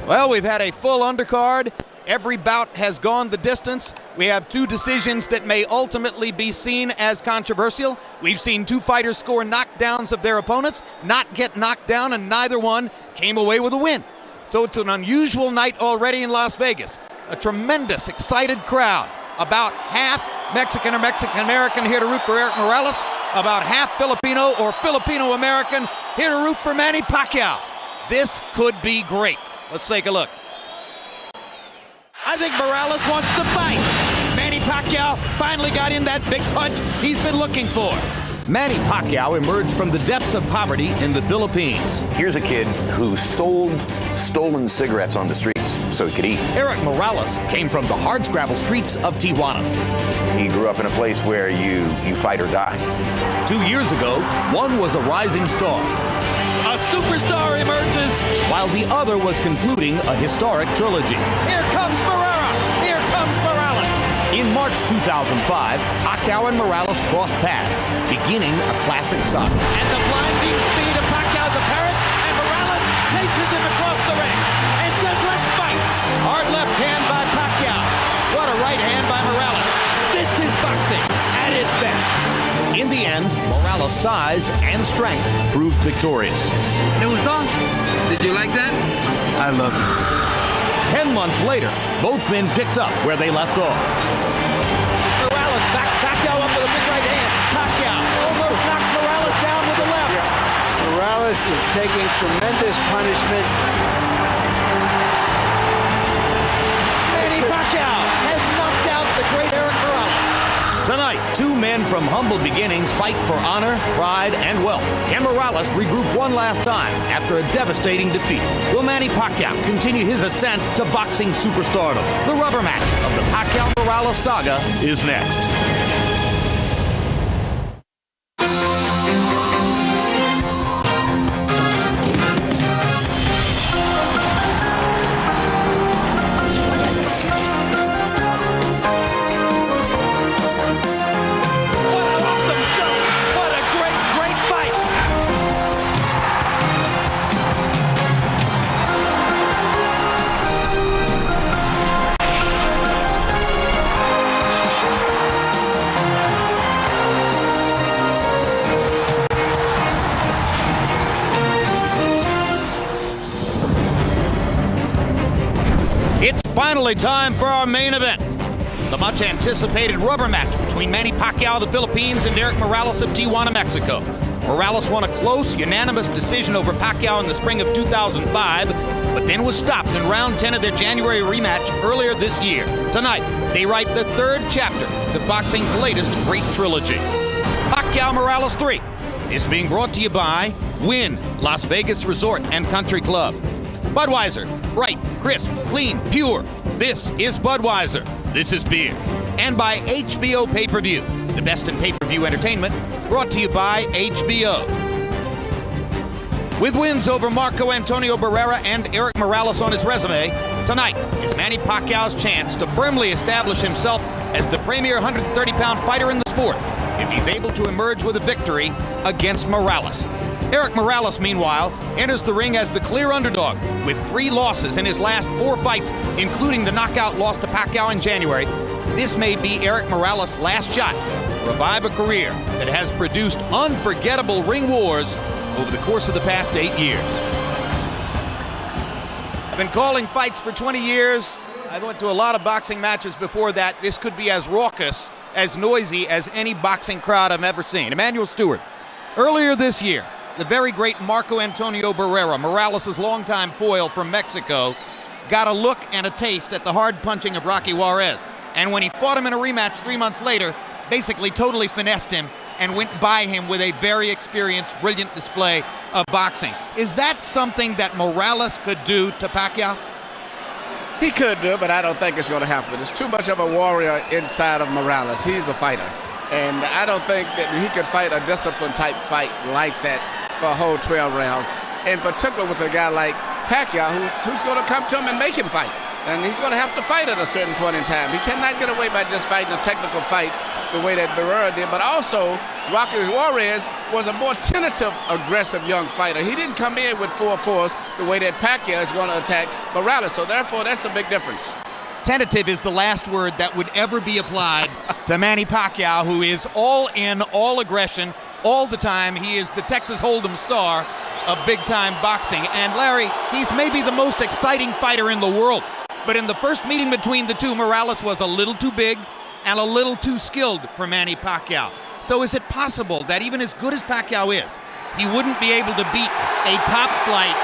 Well, we've had a full undercard. Every bout has gone the distance. We have two decisions that may ultimately be seen as controversial. We've seen two fighters score knockdowns of their opponents, not get knocked down, and neither one came away with a win. So it's an unusual night already in Las Vegas. A tremendous, excited crowd. About half Mexican or Mexican-American here to root for Erik Morales. About half Filipino or Filipino-American here to root for Manny Pacquiao. This could be great. Let's take a look. I think Morales wants to fight. Manny Pacquiao finally got in that big punch he's been looking for. Manny Pacquiao emerged from the depths of poverty in the Philippines. Here's a kid who sold stolen cigarettes on the streets so he could eat. Erik Morales came from the hardscrabble streets of Tijuana. He grew up in a place where you fight or die. 2 years ago, one was a rising star. A superstar emerges. While the other was concluding a historic trilogy. Here comes Barrera. Here comes Morales. In March 2005, Pacquiao and Morales crossed paths, beginning a classic saga. And the blinding speed of Pacquiao's apparent, and Morales chases him across the ring and says, let's fight. Hard left hand by Pacquiao. What a right hand by Morales. This is boxing at its best. In the end, Morales' size and strength proved victorious. ¿Le gustó? Did you like that? I love it. 10 months later, both men picked up where they left off. Morales backs Pacquiao up with a big right hand. Pacquiao almost knocks Morales down with the left. Morales is taking tremendous punishment. Manny Pacquiao has knocked out the great Erik Morales. Tonight, two men from humble beginnings fight for honor, pride, and wealth. Can Morales regroup one last time after a devastating defeat? Will Manny Pacquiao continue his ascent to boxing superstardom? The rubber match of the Pacquiao-Morales saga is next. It's finally time for our main event. The much anticipated rubber match between Manny Pacquiao of the Philippines and Erik Morales of Tijuana, Mexico. Morales won a close, unanimous decision over Pacquiao in the spring of 2005, but then was stopped in round 10 of their January rematch earlier this year. Tonight, they write the third chapter to boxing's latest great trilogy. Pacquiao Morales 3 is being brought to you by Wynn Las Vegas Resort and Country Club. Budweiser, bright, crisp, clean, pure. This is Budweiser. This is beer. And by HBO PPV, the best in pay-per-view entertainment, brought to you by HBO. With wins over Marco Antonio Barrera and Erik Morales on his resume, tonight is Manny Pacquiao's chance to firmly establish himself as the premier 130-pound fighter in the sport if he's able to emerge with a victory against Morales. Erik Morales, meanwhile, enters the ring as the clear underdog with 3 losses in his last 4 fights, including the knockout loss to Pacquiao in January. This may be Erik Morales' last shot to revive a career that has produced unforgettable ring wars over the course of the past 8 years. I've been calling fights for 20 years. I went to a lot of boxing matches before that. This could be as raucous, as noisy as any boxing crowd I've ever seen. Emmanuel Stewart. Earlier this year, the very great Marco Antonio Barrera, Morales' longtime foil from Mexico, got a look and a taste at the hard punching of Rocky Juarez. And when he fought him in a rematch 3 months later, basically totally finessed him and went by him with a very experienced, brilliant display of boxing. Is that something that Morales could do to Pacquiao? He could do it, but I don't think it's going to happen. There's too much of a warrior inside of Morales. He's a fighter. And I don't think that he could fight a discipline-type fight like that for a whole 12 rounds, in particular with a guy like Pacquiao who's going to come to him and make him fight. And he's going to have to fight at a certain point in time. He cannot get away by just fighting a technical fight the way that Barrera did, but also Rocky Juarez was a more tentative, aggressive young fighter. He didn't come in with full force the way that Pacquiao is going to attack Morales. So therefore, that's a big difference. Tentative is the last word that would ever be applied to Manny Pacquiao, who is all in, all aggression, all the time. He is the Texas Hold'em star of big-time boxing. And Larry, he's maybe the most exciting fighter in the world. But in the first meeting between the two, Morales was a little too big and a little too skilled for Manny Pacquiao. So is it possible that even as good as Pacquiao is, he wouldn't be able to beat a top-flight,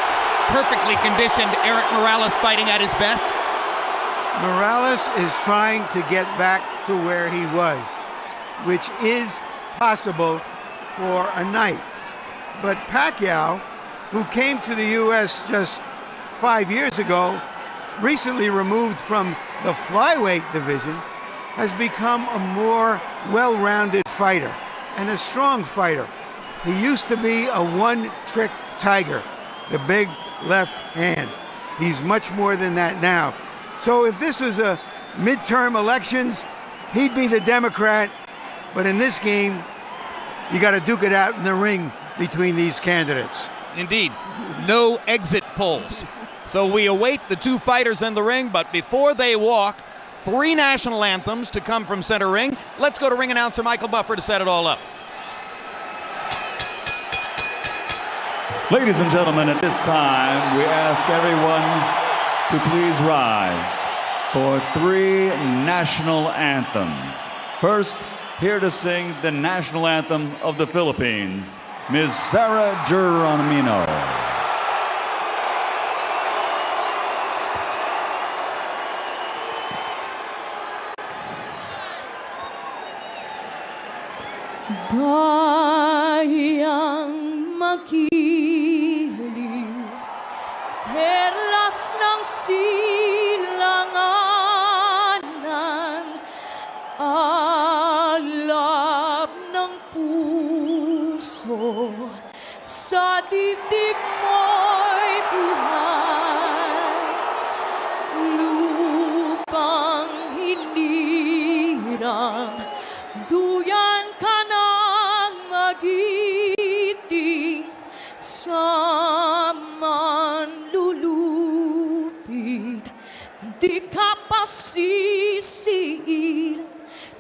perfectly conditioned Erik Morales fighting at his best? Morales is trying to get back to where he was, which is possible for a night. But Pacquiao, who came to the U.S. just 5 years ago, recently removed from the flyweight division, has become a more well-rounded fighter and a strong fighter. He used to be a one-trick tiger, the big left hand. He's much more than that now. So if this was a midterm elections, he'd be the Democrat. But in this game, you got to duke it out in the ring between these candidates. Indeed, no exit polls. So we await the two fighters in the ring, but before they walk, 3 national anthems to come from center ring. Let's go to ring announcer Michael Buffer to set it all up. Ladies and gentlemen, at this time, we ask everyone to please rise for 3 national anthems. First, here to sing the national anthem of the Philippines, Ms. Sarah Geronimo. Bayang magiliw, perlas ng silanganan, alab ng puso, sa dibdib mo'y buhay, lupang hinirang, duyan ka ng magiting, sa manlulupit, di ka pasisiil,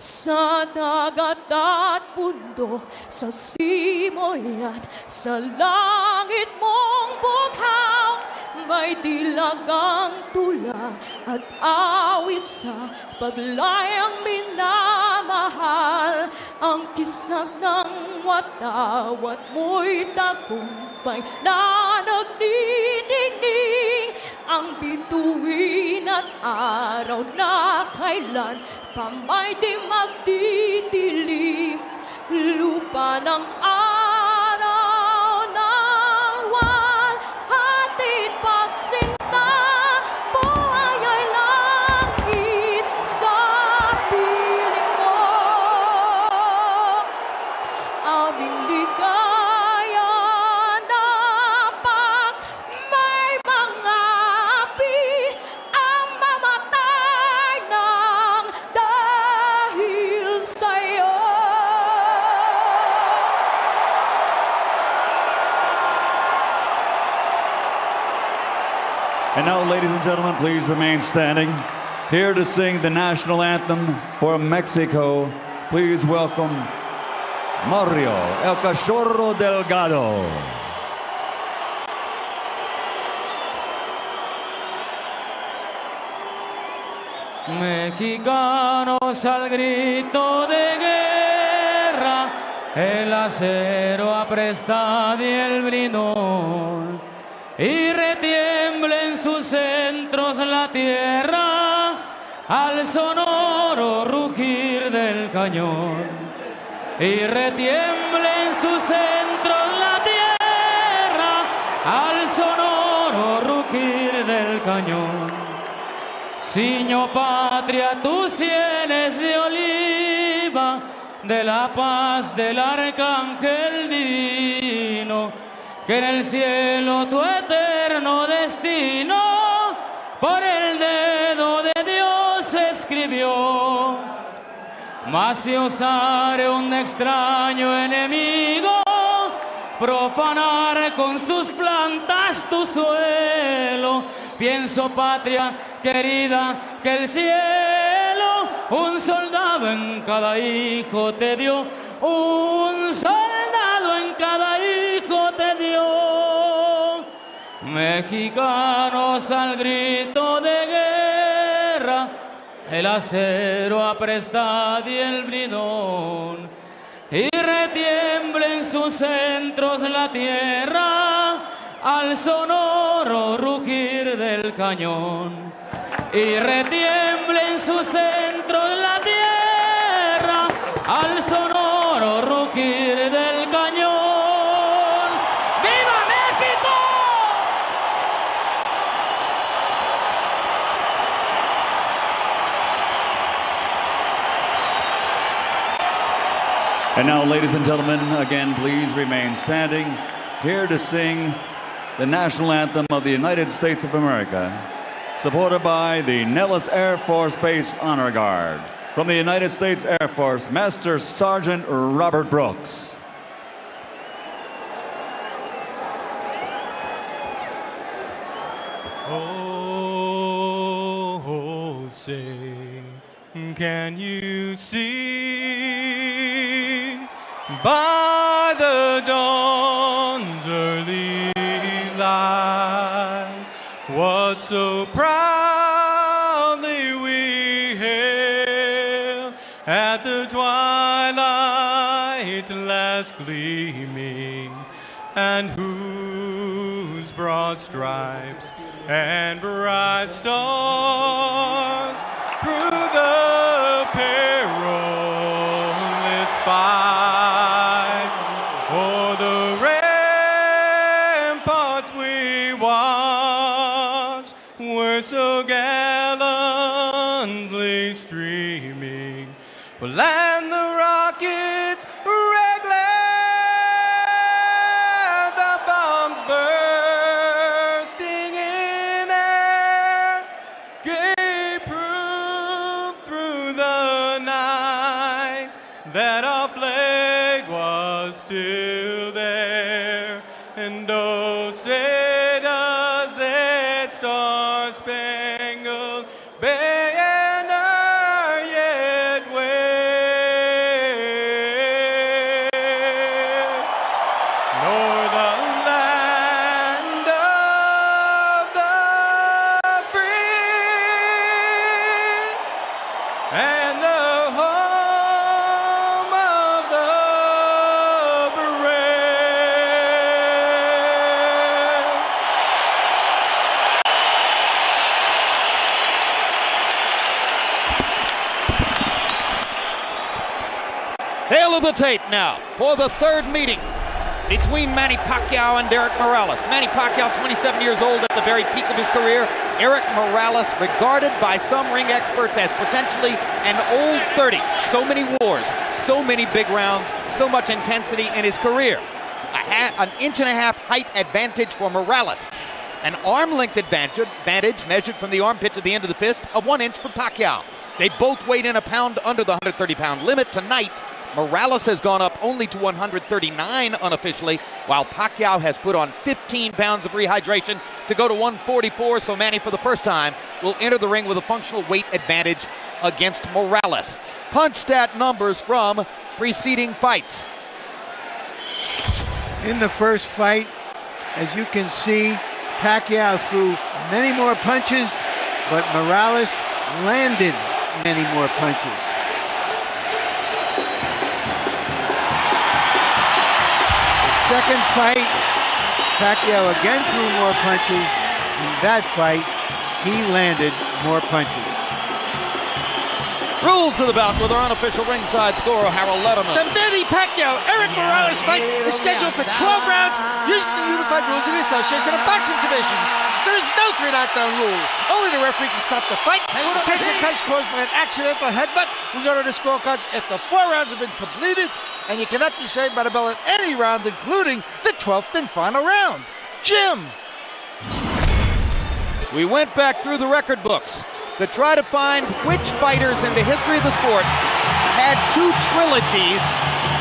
sa dagat at bundok, sa simoy at sa langit mong bughaw, may dilagang tula at awit sa paglayang minamahal, ang kisnag ng watawat mo'y tagumpay na nagdidingding, ang bituin at araw na kailan pa may di magdidilim, lupa ng araw ng hatid pagsinta, buhay ay langit sa piling mo, aming ligaya na pag may mga api ang mamatay ng dahil sa'yo. And now, ladies and gentlemen, please remain standing. Here to sing the national anthem for Mexico, please welcome Mario El Cachorro Delgado. Mexicanos al grito de guerra, el acero apresta y el brinón, y retiembla en sus centros la tierra al sonoro rugir del cañón, y retiembla en sus centros la tierra al sonoro rugir del cañón. Ciño patria, tus sienes de oliva, de la paz del arcángel divino, que en el cielo tu eterno destino por el dedo de Dios escribió. mas si osare un extraño enemigo profanar con sus plantas tu suelo, pienso, patria querida, que el cielo un soldado en cada hijo te dio, un soldado en cada hijo te dio. Mexicanos al grito de guerra, el acero apresta y el bridón, y retiembla en sus centros la tierra al sonoro rugir del cañón. Y retiembla en sus centros la tierra al sonoro rugir del cañón. ¡Viva México! And now, ladies and gentlemen, again, please remain standing, here to sing the national anthem of the United States of America, supported by the Nellis Air Force Base Honor Guard. From the United States Air Force, Master Sergeant Robert Brooks. Oh, say, can you see by the dawn's early light what so proudly we hailed at the twilight last gleaming, and whose broad stripes and bright stars through the perilous fight o'er the ramparts we watched were so gallantly streaming, well, and the rockets red glare, the bombs bursting in air gave proof through the night that our flag was still there. And oh, say does that star-spangled banner yet wave, nor the land of the free and the home of the brave. Tail of the tape now for the third meeting between Manny Pacquiao and Erik Morales. Manny Pacquiao, 27 years old at the very peak of his career. Erik Morales, regarded by some ring experts as potentially an old 30. So many wars, so many big rounds, so much intensity in his career. An inch-and-a-half height advantage for Morales. An arm-length advantage measured from the armpit to the end of the fist of 1 inch for Pacquiao. They both weighed in a pound under the 130-pound limit tonight. Morales has gone up only to 139 unofficially, while Pacquiao has put on 15 pounds of rehydration to go to 144, so Manny, for the first time, will enter the ring with a functional weight advantage against Morales. Punch stat numbers from preceding fights. In the first fight, as you can see, Pacquiao threw many more punches, but Morales landed many more punches. Second fight, Pacquiao again threw more punches. In that fight, he landed more punches. Rules of the bout with our unofficial ringside scorer, Harold Letterman. The Manny Pacquiao Erik Morales fight is scheduled for 12 rounds using the unified rules of the Association of Boxing Commissions. There is no 3 knockdown rule. Only the referee can stop the fight. In case of cuts caused by an accidental headbutt, we go to the scorecards after 4 rounds have been completed, and you cannot be saved by the bell at any round, including the 12th and final round. Jim. We went back through the record books to try to find which fighters in the history of the sport had two trilogies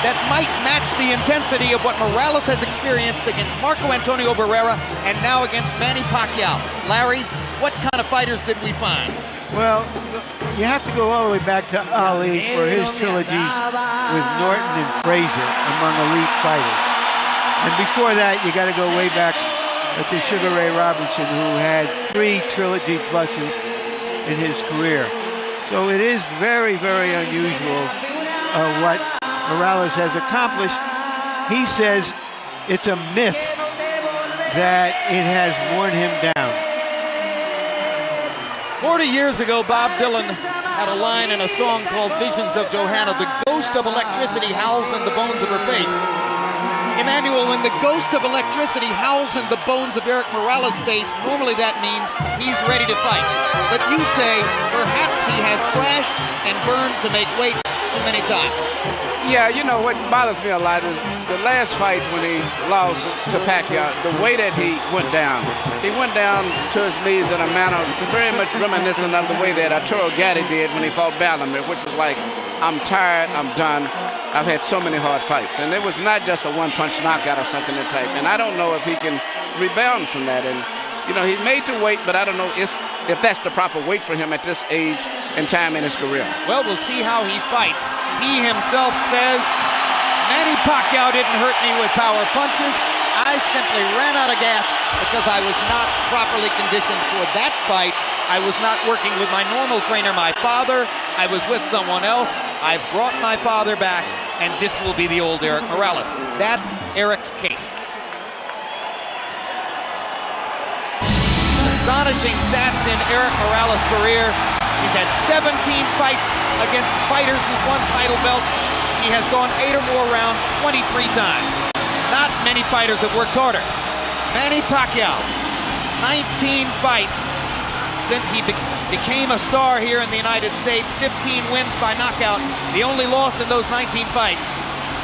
that might match the intensity of what Morales has experienced against Marco Antonio Barrera and now against Manny Pacquiao. Larry, what kind of fighters did we find? Well, you have to go all the way back to Ali for his trilogies with Norton and Frazier among elite fighters. And before that, you got to go way back to Sugar Ray Robinson, who had 3 trilogy pluses in his career. So it is very, very unusual what Morales has accomplished. He says it's a myth that it has worn him down. 40 years ago, Bob Dylan had a line in a song called Visions of Johanna. The ghost of electricity howls in the bones of her face. Emmanuel, when the ghost of electricity howls in the bones of Erik Morales' face, normally that means he's ready to fight. But you say perhaps he has crashed and burned to make weight too many times. Yeah, you know, what bothers me a lot is the last fight when he lost to Pacquiao, the way that he went down. He went down to his knees in a manner very much reminiscent of the way that Arturo Gatti did when he fought Bellamir, which was like, I'm tired, I'm done. I've had so many hard fights. And it was not just a one-punch knockout or something of that type. And I don't know if he can rebound from that. And, you know, he made the weight, but I don't know if that's the proper weight for him at this age and time in his career. Well, we'll see how he fights. He himself says, Manny Pacquiao didn't hurt me with power punches. I simply ran out of gas because I was not properly conditioned for that fight. I was not working with my normal trainer, my father. I was with someone else. I've brought my father back, and this will be the old Erik Morales. That's Erik's case. Astonishing stats in Erik Morales' career. He's had 17 fights against fighters who've won title belts. He has gone 8 or more rounds 23 times. Not many fighters have worked harder. Manny Pacquiao, 19 fights since he became a star here in the United States, 15 wins by knockout. The only loss in those 19 fights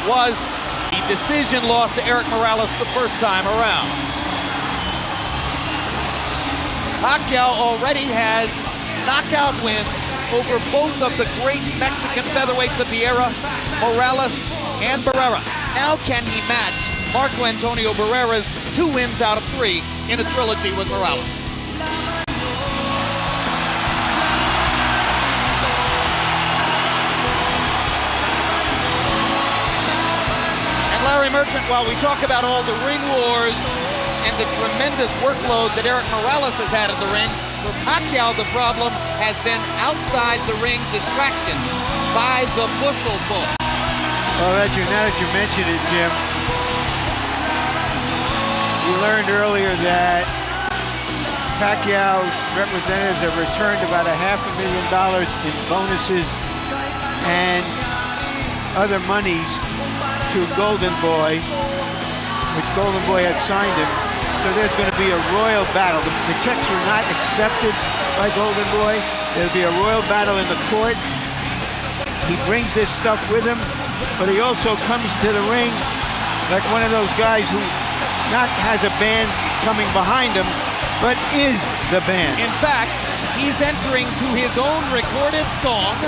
was the decision loss to Erik Morales the first time around. Pacquiao already has knockout wins over both of the great Mexican featherweights of the era, Morales and Barrera. Now can he match Marco Antonio Barrera's 2 wins out of 3 in a trilogy with Morales? And Larry Merchant, while we talk about all the ring wars and the tremendous workload that Erik Morales has had in the ring, for Pacquiao, the problem has been outside the ring distractions by the bushel bull. Well, now that you mentioned it, Jim, we learned earlier that Pacquiao's representatives have returned about $500,000 in bonuses and other monies to Golden Boy, which Golden Boy had signed him. So there's going to be a royal battle. The checks were not accepted by Golden Boy. There'll be a royal battle in the court. He brings this stuff with him, but he also comes to the ring like one of those guys who not has a band coming behind him, but is the band. In fact, he's entering to his own recorded song.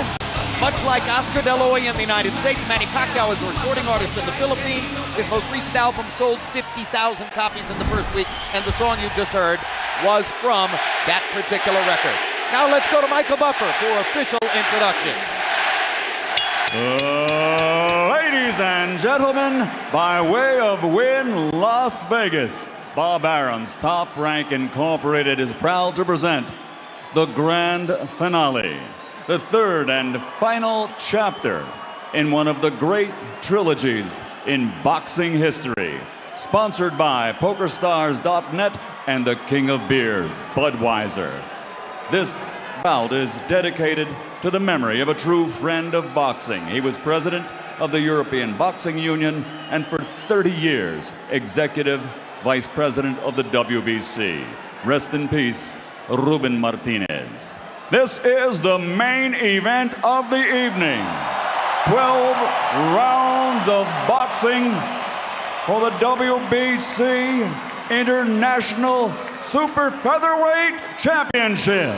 Much like Oscar De La Hoya in the United States, Manny Pacquiao is a recording artist in the Philippines. His most recent album sold 50,000 copies in the first week, and the song you just heard was from that particular record. Now let's go to Michael Buffer for official introductions. Ladies and gentlemen, by way of Wynn Las Vegas, Bob Arum's Top Rank Incorporated is proud to present the grand finale, the third and final chapter in one of the great trilogies in boxing history, sponsored by PokerStars.net and the King of Beers, Budweiser. This bout is dedicated to the memory of a true friend of boxing. He was president of the European Boxing Union and for 30 years, executive vice president of the WBC. Rest in peace, Ruben Martinez. This is the main event of the evening. 12 rounds of boxing for the WBC International Super Featherweight Championship.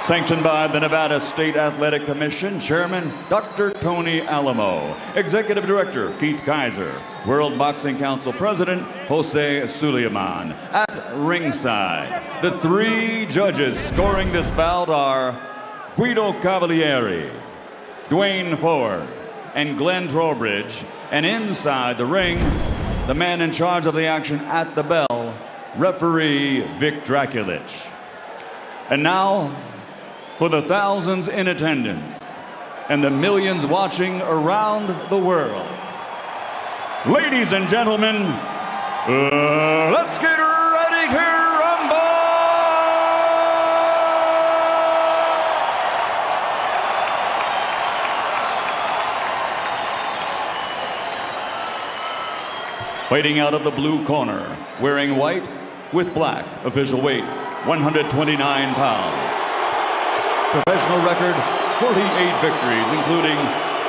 Sanctioned by the Nevada State Athletic Commission, Chairman Dr. Tony Alamo, Executive Director Keith Kaiser, World Boxing Council President Jose Suleiman. At ringside, the 3 judges scoring this bout are Guido Cavalieri, Dwayne Ford, and Glenn Trowbridge. And inside the ring, the man in charge of the action at the bell, referee Vic Draculich. And now, for the thousands in attendance and the millions watching around the world, ladies and gentlemen, let's get ready to rumble! Fighting out of the blue corner, wearing white with black, official weight 129 pounds. Professional record, 48 victories, including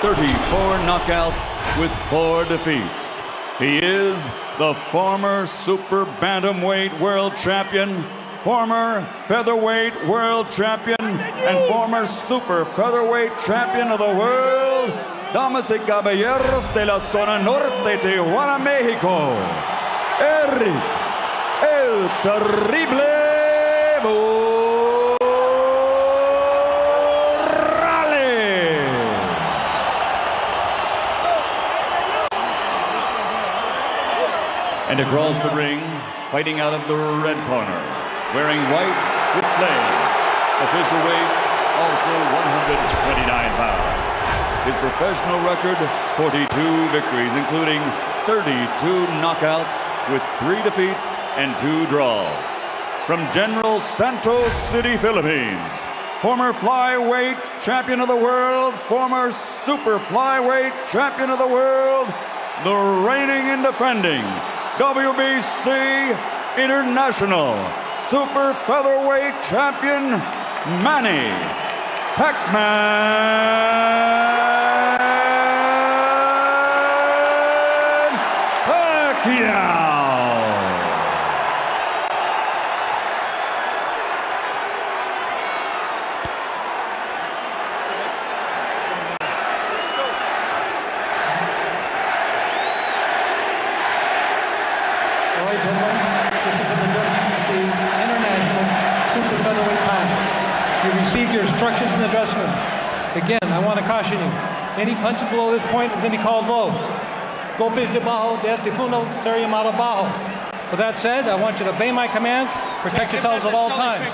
34 knockouts with 4 defeats. He is the former super bantamweight world champion, former featherweight world champion, and former super featherweight champion of the world, damas y caballeros de la zona norte, Tijuana, Mexico, Erik, el terrible And across the ring, fighting out of the red corner, wearing white with flame. Official weight, also 129 pounds. His professional record, 42 victories, including 32 knockouts with 3 defeats and 2 draws. From General Santos City, Philippines, former flyweight champion of the world, former super flyweight champion of the world, the reigning and defending WBC International Super Featherweight Champion, Manny Pacquiao. Receive your instructions in the dressing room. Again, I want to caution you. Any punches below this point are going to be called low. Golpes de bajo, de este punto, sería malo bajo. With that said, I want you to obey my commands, protect yourselves at all times.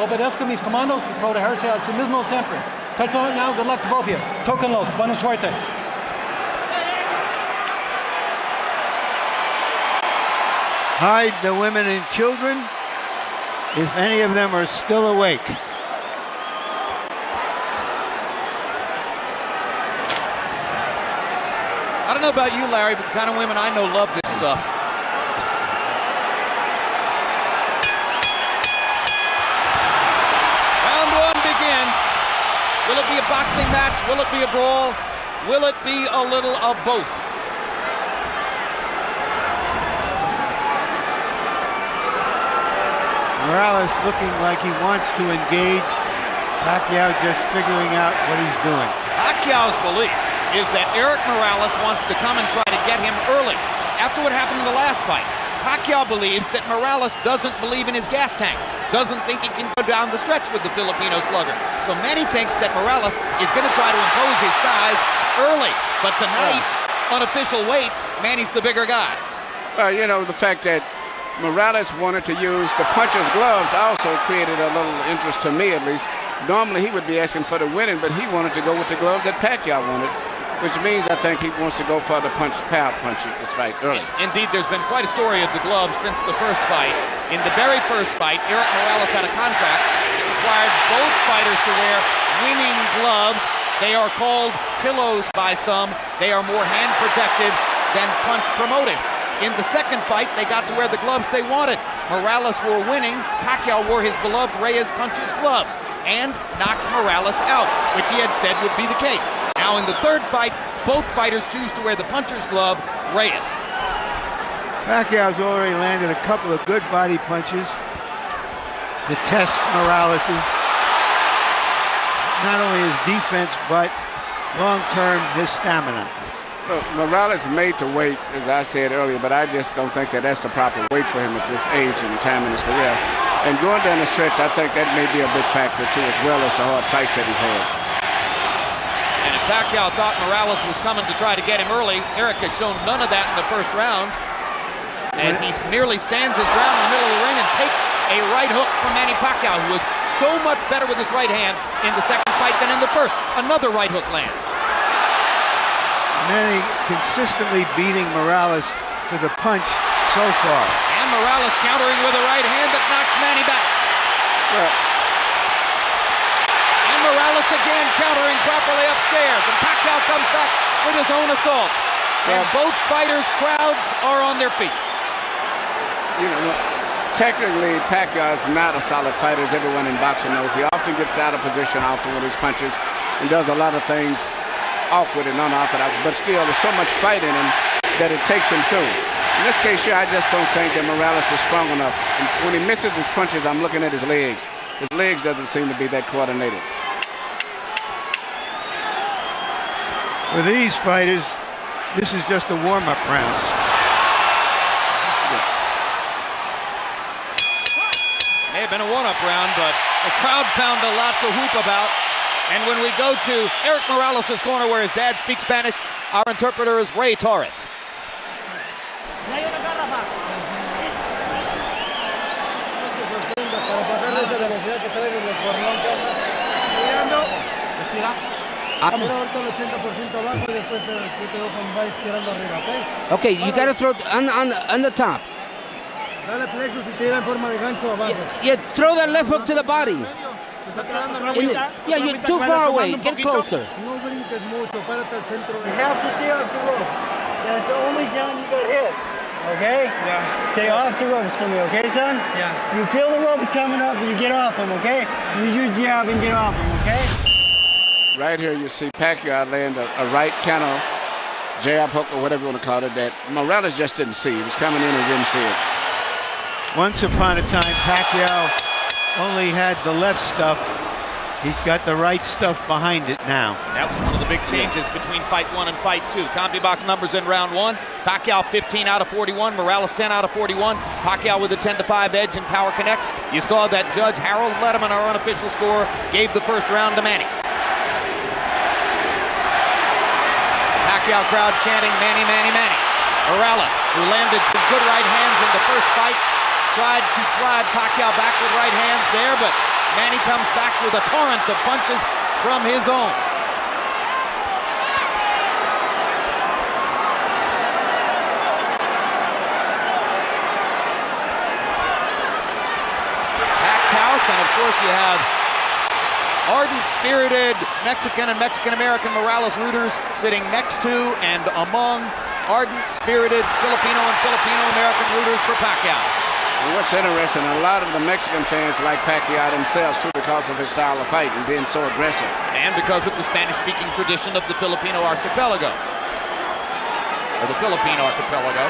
Obedezca mis comandos y protegerse a sí mismo siempre. Touch on it now, good luck to both of you. Tóquenlos, buena suerte. Hide the women and children, if any of them are still awake. I don't know about you, Larry, but the kind of women I know love this stuff. Round 1 begins. Will it be a boxing match? Will it be a brawl? Will it be a little of both? Morales looking like he wants to engage. Pacquiao just figuring out what he's doing. Pacquiao's belief is that Erik Morales wants to come and try to get him early. After what happened in the last fight, Pacquiao believes that Morales doesn't believe in his gas tank, doesn't think he can go down the stretch with the Filipino slugger. So Manny thinks that Morales is going to try to impose his size early. But tonight, on official weights, Manny's the bigger guy. Well, you know, the fact that Morales wanted to use the puncher's gloves also created a little interest to me, at least. Normally, he would be asking for the winning, but he wanted to go with the gloves that Pacquiao wanted, which means I think he wants to go for the power punch this fight early. Indeed, there's been quite a story of the gloves since the first fight. In the very first fight, Erik Morales had a contract that required both fighters to wear winning gloves. They are called pillows by some. They are more hand protected than punch promoted. In the second fight, they got to wear the gloves they wanted. Morales wore winning. Pacquiao wore his beloved Reyes puncher's gloves and knocked Morales out, which he had said would be the case. Now in the third fight, both fighters choose to wear the puncher's glove, Reyes. Pacquiao's already landed a couple of good body punches to test Morales's not only his defense, but long-term his stamina. Look, Morales made to wait, as I said earlier, but I just don't think that that's the proper weight for him at this age and time in his career. And going down the stretch, I think that may be a big factor, too, as well as the hard fights that he's had. And if Pacquiao thought Morales was coming to try to get him early, Erik has shown none of that in the first round, as he merely stands his ground in the middle of the ring and takes a right hook from Manny Pacquiao, who was so much better with his right hand in the second fight than in the first. Another right hook lands. Manny consistently beating Morales to the punch so far. And Morales countering with a right hand that knocks Manny back. And Morales again countering properly upstairs. And Pacquiao comes back with his own assault. And both fighters' crowds are on their feet. You know, technically, Pacquiao is not a solid fighter, as everyone in boxing knows. He often gets out of position often with his punches and does a lot of things awkward and unorthodox, but still there's so much fight in him that it takes him through. In this case here, I just don't think that Morales is strong enough. And when he misses his punches, I'm looking at his legs. His legs doesn't seem to be that coordinated. For these fighters, this is just a warm-up round. May have been a one-up round, but the crowd found a lot to whoop about. And when we go to Erik Morales' corner, where his dad speaks Spanish, our interpreter is Ray Torres. Okay, you got to throw on the top. Yeah, throw that left hook to the body. Yeah, you're too far away. Get closer. You have to stay off the ropes. That's the only time you get hit. Okay? Yeah. Stay off the ropes for me, okay, son? Yeah. You feel the ropes coming up and you get off them, okay? Use your jab and get off them, okay? Right here you see Pacquiao land a right counter jab hook, or whatever you want to call it, that Morales just didn't see. He was coming in and didn't see it. Once upon a time, Pacquiao only had the left stuff. He's got the right stuff behind it now. That was one of the big changes between fight one and fight two. CompuBox numbers in round one. Pacquiao 15 out of 41, Morales 10 out of 41. Pacquiao with a 10-5 edge in Power Connects. You saw that Judge Harold Letterman, our unofficial score, gave the first round to Manny. Pacquiao crowd chanting Manny, Manny, Manny. Morales, who landed some good right hands in the first fight, tried to drive Pacquiao back with right hands there, but Manny comes back with a torrent of punches from his own. Packed house, and of course you have ardent, spirited Mexican and Mexican-American Morales rooters sitting next to and among ardent, spirited Filipino and Filipino-American rooters for Pacquiao. And what's interesting, a lot of the Mexican fans like Pacquiao themselves too, because of his style of fight and being so aggressive. And because of the Spanish-speaking tradition of the Filipino archipelago. Or the Philippine archipelago.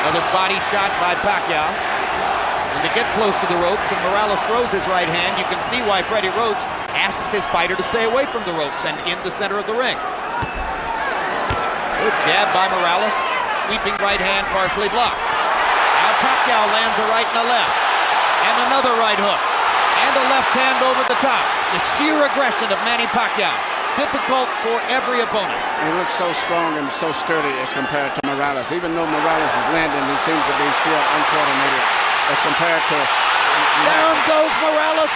Another body shot by Pacquiao. When they get close to the ropes and Morales throws his right hand, you can see why Freddie Roach asks his fighter to stay away from the ropes and in the center of the ring. Good jab by Morales, sweeping right hand partially blocked. Now Pacquiao lands a right and a left, and another right hook, and a left hand over the top. The sheer aggression of Manny Pacquiao, difficult for every opponent. He looks so strong and so sturdy as compared to Morales. Even though Morales is landing, he seems to be still uncoordinated as compared to... Down goes Morales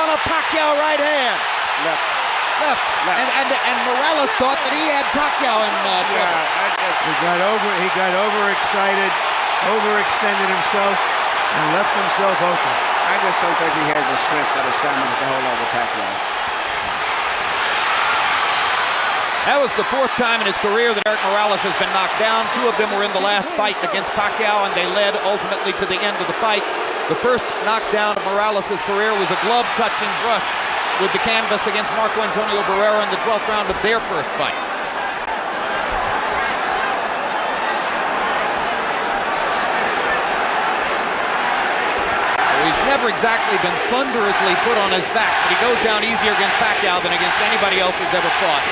on a Pacquiao right hand. Left. And Morales thought that he had Pacquiao in trouble. He got overexcited, overextended himself, and left himself open. I just don't think he has the strength or the stamina to hold over Pacquiao. That was the fourth time in his career that Erik Morales has been knocked down. Two of them were in the last fight against Pacquiao, and they led ultimately to the end of the fight. The first knockdown of Morales' career was a glove-touching brush with the canvas against Marco Antonio Barrera in the 12th round of their first fight. never exactly been thunderously put on his back, but he goes down easier against Pacquiao than against anybody else he's ever fought.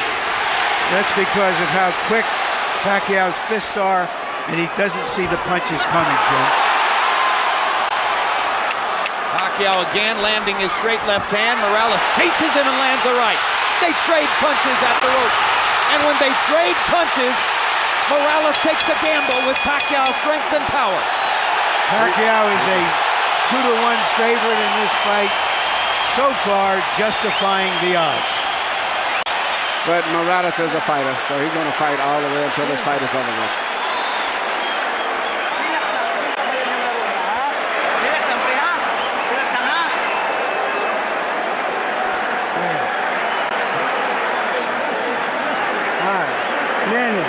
That's because of how quick Pacquiao's fists are, and he doesn't see the punches coming, Jim. Pacquiao again landing his straight left hand. Morales chases him and lands a right. They trade punches at the rope. And when they trade punches, Morales takes a gamble with Pacquiao's strength and power. Pacquiao is a 2-to-1 favorite in this fight, so far justifying the odds. But Morales is a fighter, so he's going to fight all the way until this fight is over with. Manny.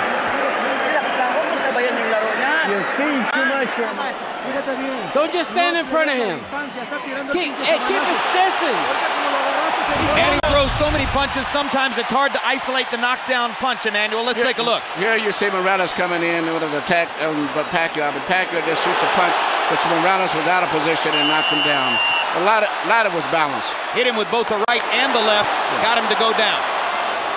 You're speeding too much for him. Don't just stand in front of him. Keep his distance. And he throws so many punches, sometimes it's hard to isolate the knockdown punch, Emmanuel. Let's take a look. Here you see Morales coming in with an attack, but Pacquiao just shoots a punch, which Morales was out of position and knocked him down. A lot of it was balanced. Hit him with both the right and the left, got him to go down.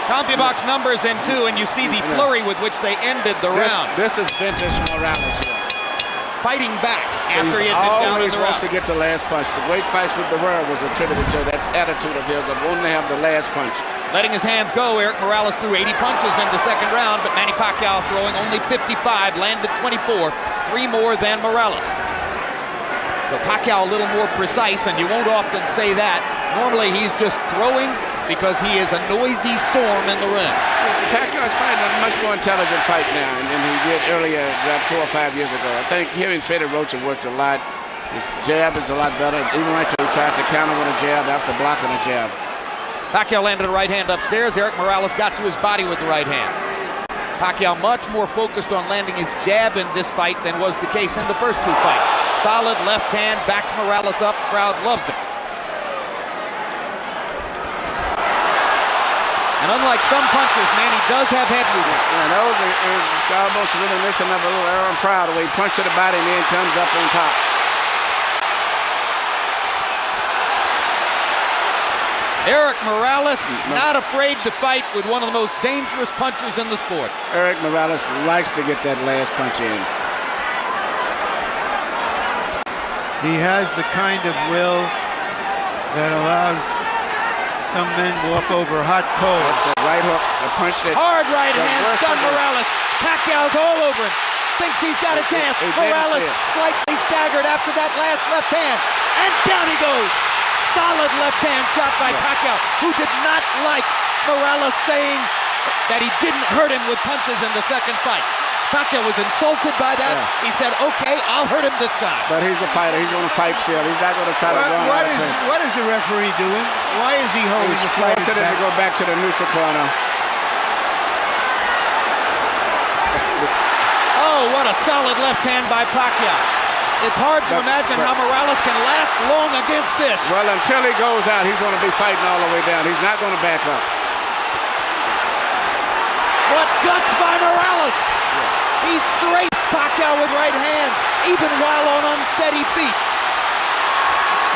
CompuBox numbers in 2, and you see the flurry with which they ended the round. This is vintage Morales here. Fighting back after he had been down in the round. He always wants to get the last punch. The great fights with the world was attributed to that attitude of his of wanting to have the last punch. Letting his hands go, Erik Morales threw 80 punches in the second round, but Manny Pacquiao throwing only 55, landed 24, 3 more than Morales. So Pacquiao a little more precise, and you won't often say that. Normally he's just throwing because he is a noisy storm in the ring. Pacquiao is fighting a much more intelligent fight now than he did earlier, about 4 or 5 years ago. I think him and Freddie Rocha worked a lot. His jab is a lot better. Even right there, he tried to counter with a jab after blocking a jab. Pacquiao landed a right hand upstairs. Erik Morales got to his body with the right hand. Pacquiao much more focused on landing his jab in this fight than was the case in the first 2 fights. Solid left hand, backs Morales up, crowd loves it. And unlike some punchers, Manny does have head movement. Yeah, those is almost reminiscent of a little Aaron Pryor, where he punched to the body and then comes up on top. Erik Morales, not afraid to fight with one of the most dangerous punchers in the sport. Erik Morales likes to get that last punch in. He has the kind of will that allows some men walk over hot coals. The right hook, the punch that... Hard right hand, stun Morales. Pacquiao's all over him. Thinks he's got a chance. Morales slightly staggered after that last left hand. And down he goes. Solid left hand shot by Pacquiao, who did not like Morales saying that he didn't hurt him with punches in the second fight. Pacquiao was insulted by that. Yeah. He said, okay, I'll hurt him this time. But he's a fighter. He's going to fight still. He's not going to try to run out of place. What is the referee doing? Why is he holding the fight? He's forcing him to go back to the neutral corner. Oh, what a solid left hand by Pacquiao. It's hard to imagine how Morales can last long against this. Well, until he goes out, he's going to be fighting all the way down. He's not going to back up. What guts by Morales! Yes. He strafes Pacquiao with right hands, even while on unsteady feet.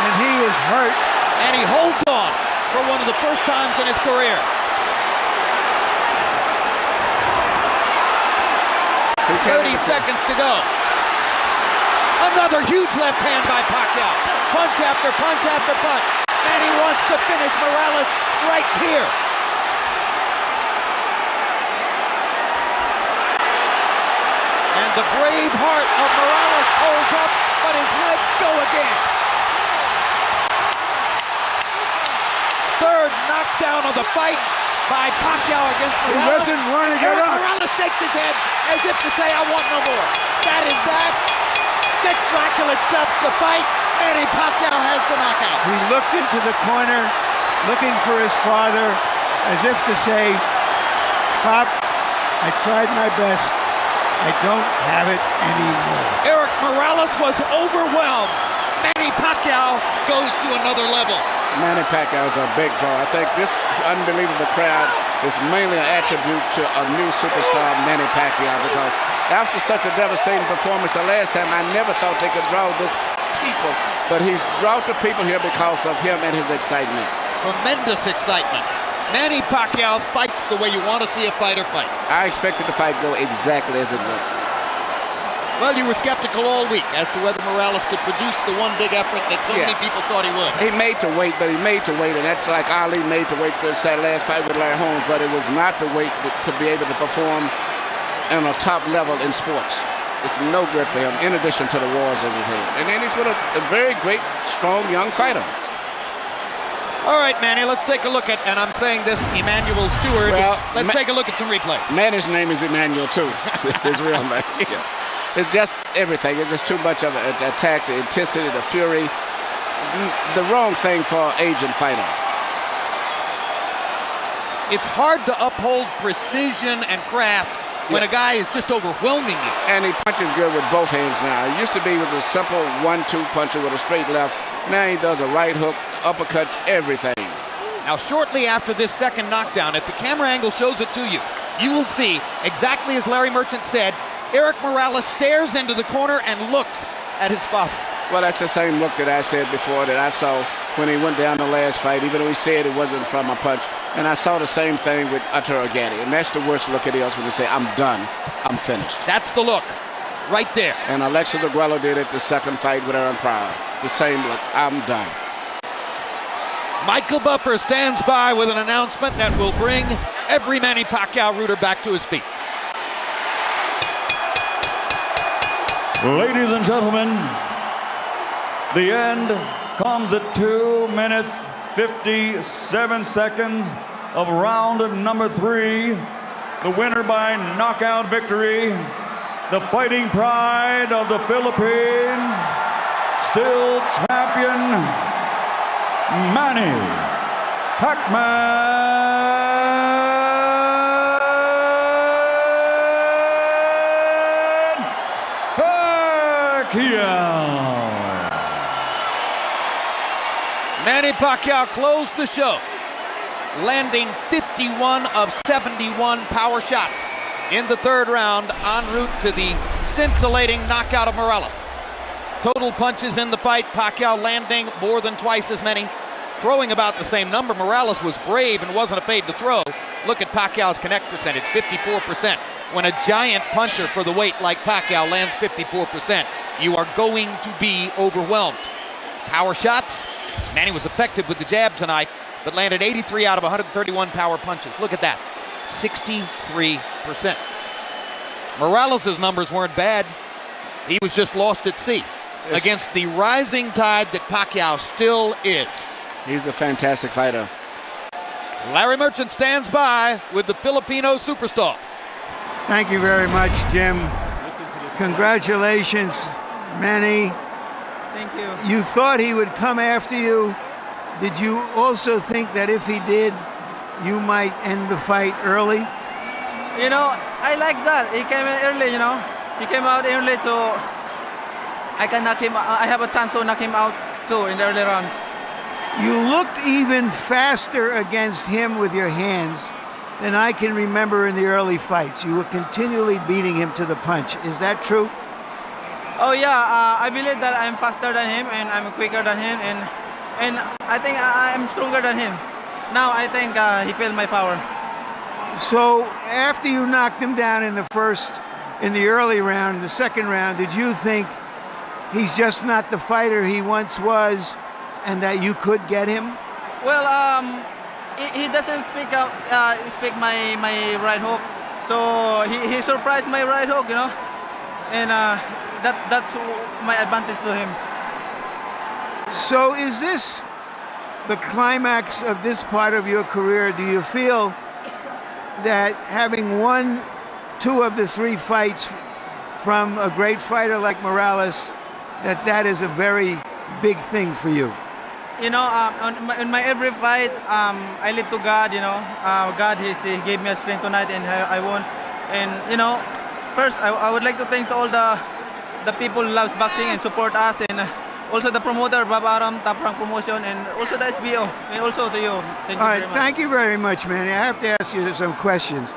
And he is hurt. And he holds on for one of the first times in his career. 30 seconds to go. Another huge left hand by Pacquiao. Punch after punch after punch. And he wants to finish Morales right here. And the brave heart of Morales holds up, but his legs go again. Third knockdown of the fight by Pacquiao against Morales. He doesn't want to get up. Morales shakes his head as if to say, I want no more. That is that. Dick Dracula stops the fight. Manny Pacquiao has the knockout. He looked into the corner, looking for his father, as if to say, Pop, I tried my best. I don't have it anymore. Erik Morales was overwhelmed. Manny Pacquiao goes to another level. Manny Pacquiao is a big draw. I think this unbelievable crowd is mainly an attribute to a new superstar, Manny Pacquiao, because after such a devastating performance the last time, I never thought they could draw this people, but he's brought the people here because of him and his excitement. Tremendous excitement. Manny Pacquiao fights the way you want to see a fighter fight. I expected the fight to go exactly as it would. Well, you were skeptical all week as to whether Morales could produce the one big effort that so many people thought he would. He made to wait, but he made to wait, and that's like Ali made to wait for his last fight with Larry Holmes, but it was not to wait to be able to perform on a top level in sports. It's no good for him, in addition to the wars as he's had. And then he's with a very great, strong, young fighter. All right, Manny, let's take a look at, and I'm saying this, Emmanuel Stewart. Well, let's take a look at some replays. Manny's name is Emmanuel, too. His real name. Yeah. It's just everything. It's just too much of an attack, the intensity, the fury. The wrong thing for an aging fighter. It's hard to uphold precision and craft when a guy is just overwhelming you. And he punches good with both hands now. It used to be with a simple 1-2 puncher with a straight left. Now he does a right hook, uppercuts, everything. Now, shortly after this second knockdown, if the camera angle shows it to you, you will see, exactly as Larry Merchant said, Erik Morales stares into the corner and looks at his father. Well, that's the same look that I said before that I saw when he went down the last fight, even though he said it wasn't from a punch. And I saw the same thing with Arturo Gatti. And that's the worst look it is when they say, I'm done, I'm finished. That's the look, right there. And Alexa Deguello did it the second fight with Aaron Pryor. The same look, I'm done. Michael Buffer stands by with an announcement that will bring every Manny Pacquiao rooter back to his feet. Ladies and gentlemen, the end comes at 2 minutes, 57 seconds of round number 3. The winner by knockout victory, the fighting pride of the Philippines, still champion, Manny Manny Pacquiao closed the show, landing 51 of 71 power shots in the third round, en route to the scintillating knockout of Morales. Total punches in the fight, Pacquiao landing more than twice as many, throwing about the same number. Morales was brave and wasn't afraid to throw. Look at Pacquiao's connect percentage, 54%. When a giant puncher for the weight like Pacquiao lands 54%, you are going to be overwhelmed. Power shots, Manny was effective with the jab tonight, but landed 83 out of 131 power punches. Look at that, 63%. Morales' numbers weren't bad. He was just lost at sea against the rising tide that Pacquiao still is. He's a fantastic fighter. Larry Merchant stands by with the Filipino superstar. Thank you very much, Jim. Congratulations, Manny. Thank you. You thought he would come after you. Did you also think that if he did, you might end the fight early? You know, I like that. He came in early, you know. He came out early, so I can knock him. I have a chance to knock him out too in the early rounds. You looked even faster against him with your hands than I can remember in the early fights. You were continually beating him to the punch. Is that true? Oh yeah, I believe that I'm faster than him and I'm quicker than him, and I think I'm stronger than him. Now I think he felt my power. So after you knocked him down in the early round, the second round, did you think he's just not the fighter he once was, and that you could get him? Well, he doesn't speak my right hook, so he surprised my right hook, you know, and that's my advantage to him. So is this the climax of this part of your career? Do you feel that having won 2 of the 3 fights from a great fighter like Morales, that is a very big thing for you? You know, in my every fight, I lead to God, you know. God, he gave me a strength tonight and I won. And, you know, first, I would like to thank all the people who love boxing and support us, and also the promoter, Bob Aram, Top Rank Promotion, and also the HBO, and also to you. Thank you very much. Thank you very much, Manny. I have to ask you some questions.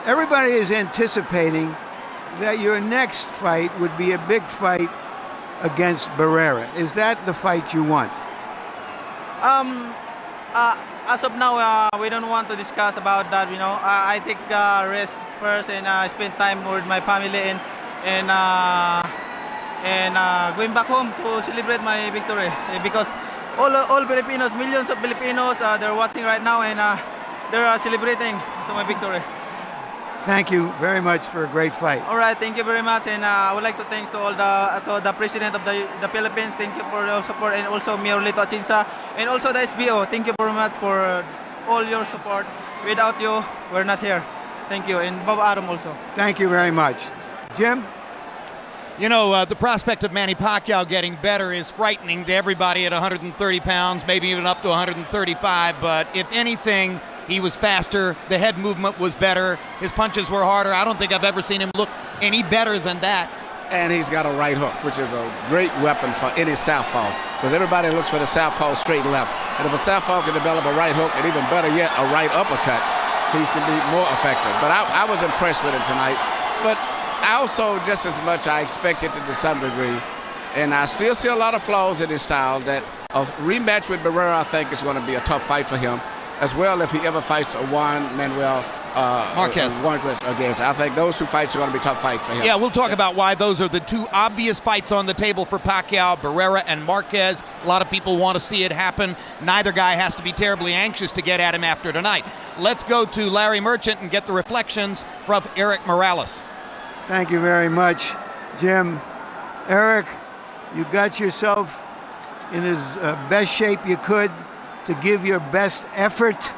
Everybody is anticipating that your next fight would be a big fight against Barrera. Is that the fight you want? As of now, we don't want to discuss about that. I take rest first and spend time with my family and going back home to celebrate my victory because all Filipinos, millions of Filipinos, they're watching right now and they're celebrating to my victory. Thank you very much for a great fight. All right, thank you very much, and I would like to thank to all the president of the Philippines. Thank you for your support, and also Mayor Lito Atienza, and also the SBO. Thank you very much for all your support. Without you, we're not here. Thank you, and Bob Arum also. Thank you very much. Jim? You know, the prospect of Manny Pacquiao getting better is frightening to everybody at 130 pounds, maybe even up to 135, but if anything, he was faster, the head movement was better, his punches were harder. I don't think I've ever seen him look any better than that. And he's got a right hook, which is a great weapon for any southpaw, because everybody looks for the southpaw straight and left. And if a southpaw can develop a right hook, and even better yet, a right uppercut, he's going to be more effective. But I was impressed with him tonight. But I also, just as much, I expected it to some degree. And I still see a lot of flaws in his style. That a rematch with Barrera, I think, is going to be a tough fight for him, as well if he ever fights a Juan Manuel Marquez against. I think those two fights are going to be tough fights for him. Yeah, we'll talk about why those are the two obvious fights on the table for Pacquiao, Barrera and Marquez. A lot of people want to see it happen. Neither guy has to be terribly anxious to get at him after tonight. Let's go to Larry Merchant and get the reflections from Erik Morales. Thank you very much, Jim. Erik, you got yourself in as best shape you could to give your best effort.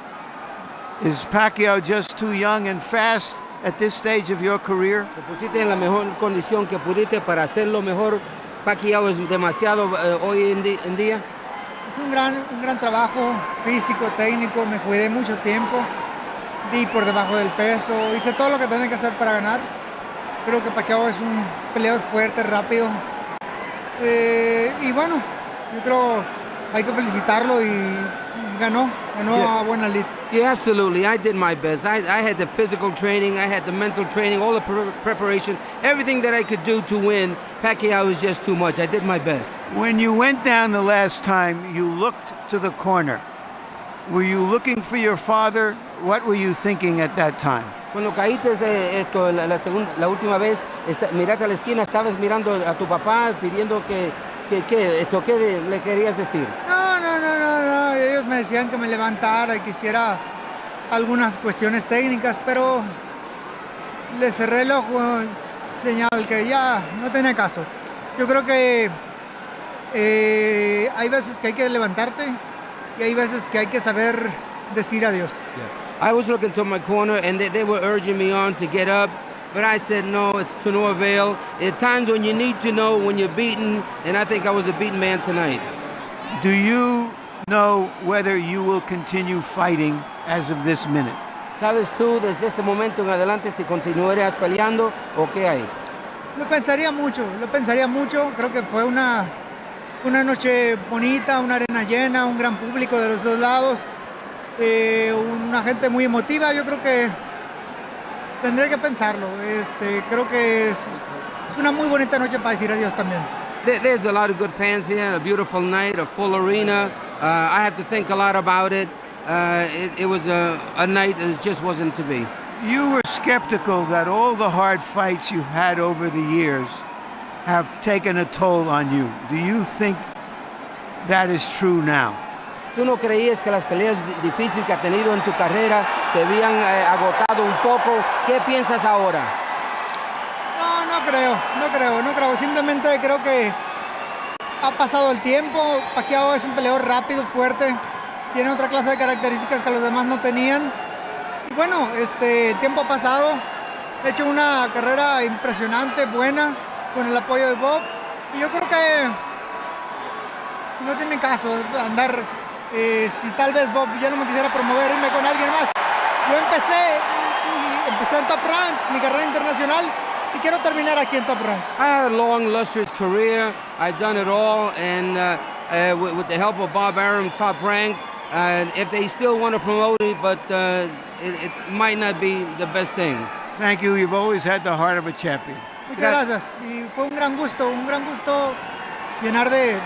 Is Pacquiao just too young and fast at this stage of your career? Te pusiste en la mejor condición que pudiste para hacerlo mejor. Pacquiao es demasiado hoy en día. Es un gran trabajo físico, técnico. Me cuidé mucho tiempo. Di por debajo del peso. Hice todo lo que tenía que hacer para ganar. Creo que Pacquiao es un peleador fuerte, rápido. Y bueno, yo creo hay que felicitarlo y ganó a buena lid. Yeah, absolutely. I did my best. I had the physical training, I had the mental training, all the preparation, everything that I could do to win. Pacquiao was just too much. I did my best. When you went down the last time, you looked to the corner. Were you looking for your father? What were you thinking at that time? Cuando caíste la última vez, miraste a la esquina, estabas mirando a tu papá pidiendo ¿qué le querías decir? No. Ellos me decían que me levantara y que hiciera algunas cuestiones técnicas, pero le cerré el ojo, señal que ya no tenía caso. Yo creo que hay veces que hay que levantarte y hay veces que hay que saber decir adiós. I was looking to my corner and they were urging me on to get up, but I said no, it's to no avail. At times when you need to know when you're beaten, and I think I was a beaten man tonight. Do you know whether you will continue fighting as of this minute? ¿Sabes tú desde este momento en adelante si continuarías peleando o qué hay? Lo pensaría mucho. Creo que fue una noche bonita, una arena llena, un gran público de los dos lados. Una gente muy emotiva. Yo creo que tendré que pensarlo. Creo que es una muy bonita noche para decir adiós también. There's a lot of good fans here, a beautiful night, a full arena. I have to think a lot about it. It was a night that just wasn't to be. You were skeptical that all the hard fights you've had over the years have taken a toll on you. Do you think that is true now? ¿Tú no creías que las peleas difíciles que has tenido en tu carrera te habían agotado un poco? ¿Qué piensas ahora? No creo. Simplemente creo que ha pasado el tiempo. Pacquiao es un peleador rápido, fuerte. Tiene otra clase de características que los demás no tenían. Y bueno, el tiempo ha pasado. He hecho una carrera impresionante, buena, con el apoyo de Bob. Y yo creo que no tiene caso andar... si tal vez Bob ya no me quisiera promover, irme con alguien más. Yo empecé en Top Rank, mi carrera internacional, y quiero terminar aquí en Top Rank. I had a long, lustrous career. I've done it all, and with the help of Bob Arum, Top Rank, if they still want to promote it, but it might not be the best thing. Thank you. You've always had the heart of a champion. Muchas gracias. Y fue un gran gusto llenar de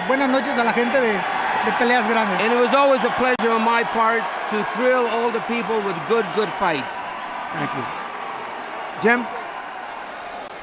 buenas noches a la gente de peleas grandes. And it was always a pleasure on my part to thrill all the people with good fights. Thank you. Jim?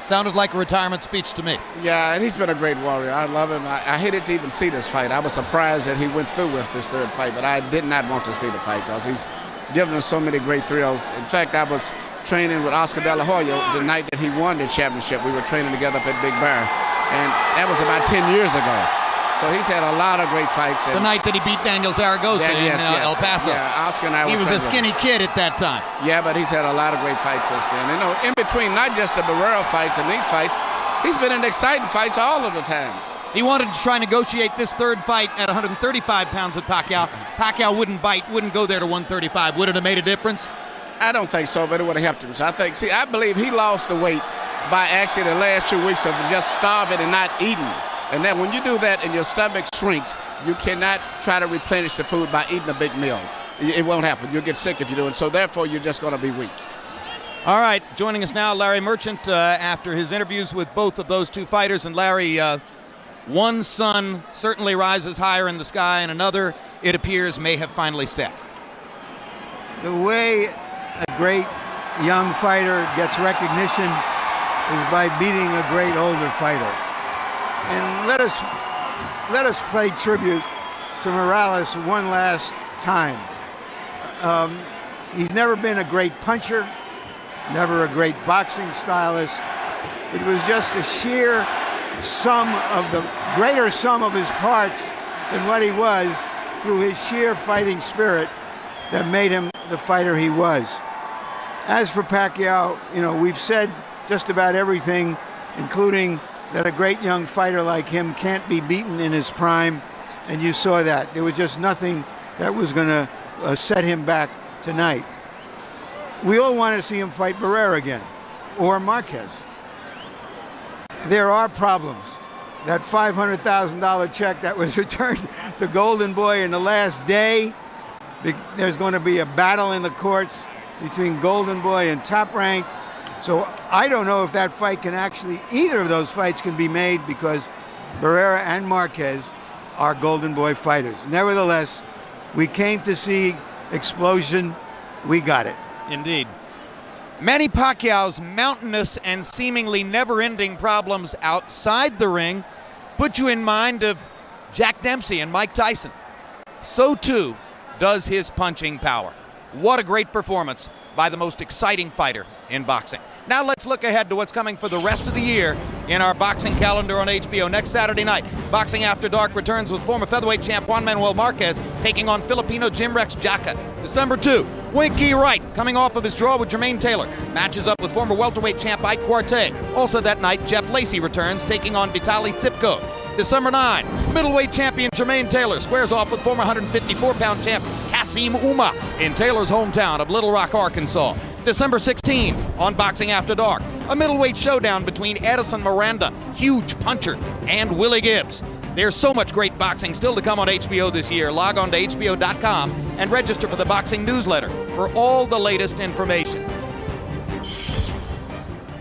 Sounded like a retirement speech to me. Yeah, and he's been a great warrior. I love him. I hated to even see this fight. I was surprised that he went through with this third fight, but I did not want to see the fight because he's given us so many great thrills. In fact, I was training with Oscar De La Hoya the night that he won the championship. We were training together up at Big Bear, and that was about 10 years ago. So he's had a lot of great fights. The night that he beat Daniel Zaragoza in El Paso. Yeah, Oscar and I He were was a training skinny kid at that time. Yeah, but he's had a lot of great fights since then. And, in between not just the Barrera fights and these fights, he's been in exciting fights all of the times. He wanted to try and negotiate this third fight at 135 pounds with Pacquiao. Pacquiao wouldn't bite, wouldn't go there to 135. Would it have made a difference? I don't think so, but it would have helped him. So I believe he lost the weight by actually the last few weeks of just starving and not eating. And then when you do that and your stomach shrinks, you cannot try to replenish the food by eating a big meal. It won't happen. You'll get sick if you do it. So therefore, you're just going to be weak. All right, joining us now, Larry Merchant, after his interviews with both of those two fighters. And Larry, one sun certainly rises higher in the sky, and another, it appears, may have finally set. The way a great young fighter gets recognition is by beating a great older fighter. And let us pay tribute to Morales one last time. He's never been a great puncher, never a great boxing stylist. It was just a sheer greater sum of his parts than what he was through his sheer fighting spirit that made him the fighter he was. As for Pacquiao, we've said just about everything, including that a great young fighter like him can't be beaten in his prime, and you saw that. There was just nothing that was going to set him back tonight. We all want to see him fight Barrera again, or Marquez. There are problems. That $500,000 check that was returned to Golden Boy in the last day, there's going to be a battle in the courts between Golden Boy and Top Rank. So I don't know if that fight can actually, either of those fights can be made, because Barrera and Marquez are Golden Boy fighters. Nevertheless, we came to see explosion. We got it. Indeed. Manny Pacquiao's mountainous and seemingly never-ending problems outside the ring put you in mind of Jack Dempsey and Mike Tyson. So too does his punching power. What a great performance by the most exciting fighter in boxing. Now let's look ahead to what's coming for the rest of the year in our boxing calendar on HBO. Next Saturday night, Boxing After Dark returns with former featherweight champ Juan Manuel Marquez taking on Filipino Jim Rex Jaca. December 2, Winky Wright, coming off of his draw with Jermaine Taylor, matches up with former welterweight champ Ike Quartey. Also that night, Jeff Lacey returns taking on Vitaly Tsipko. December 9, middleweight champion Jermaine Taylor squares off with former 154-pound champ Kasim Uma in Taylor's hometown of Little Rock, Arkansas. December 16, on Boxing After Dark, a middleweight showdown between Edison Miranda, huge puncher, and Willie Gibbs. There's so much great boxing still to come on HBO this year. Log on to HBO.com and register for the boxing newsletter for all the latest information.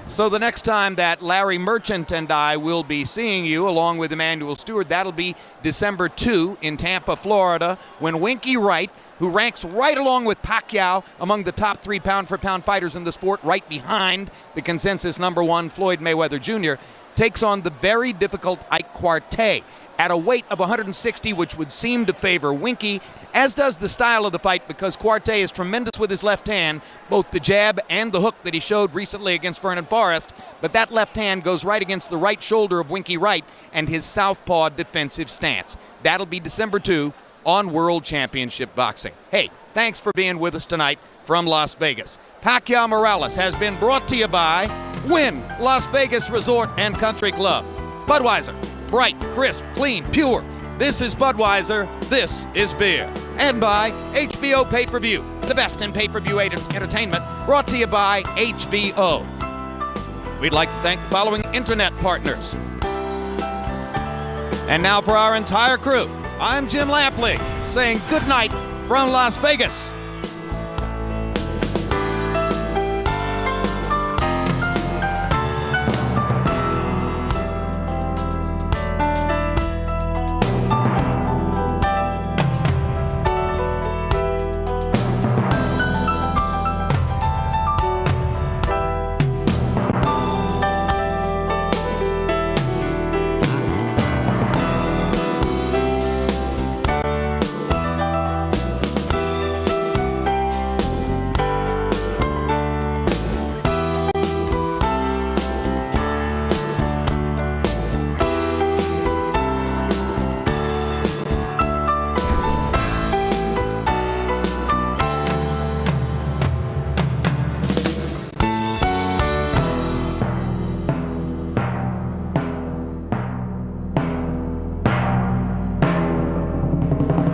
So the next time that Larry Merchant and I will be seeing you, along with Emmanuel Stewart, that'll be December 2 in Tampa, Florida, when Winky Wright, who ranks right along with Pacquiao among the top 3 pound-for-pound fighters in the sport, right behind the consensus #1 Floyd Mayweather Jr., takes on the very difficult Ike Quartey at a weight of 160, which would seem to favor Winky, as does the style of the fight, because Quartey is tremendous with his left hand, both the jab and the hook that he showed recently against Vernon Forrest, but that left hand goes right against the right shoulder of Winky Wright and his southpaw defensive stance. That'll be December 2 on World Championship Boxing. Hey, thanks for being with us tonight from Las Vegas. Pacquiao Morales has been brought to you by Wynn Las Vegas Resort and Country Club. Budweiser, bright, crisp, clean, pure. This is Budweiser, this is beer. And by HBO Pay-Per-View, the best in pay-per-view entertainment, brought to you by HBO. We'd like to thank the following internet partners. And now for our entire crew, I'm Jim Lampley saying good night from Las Vegas.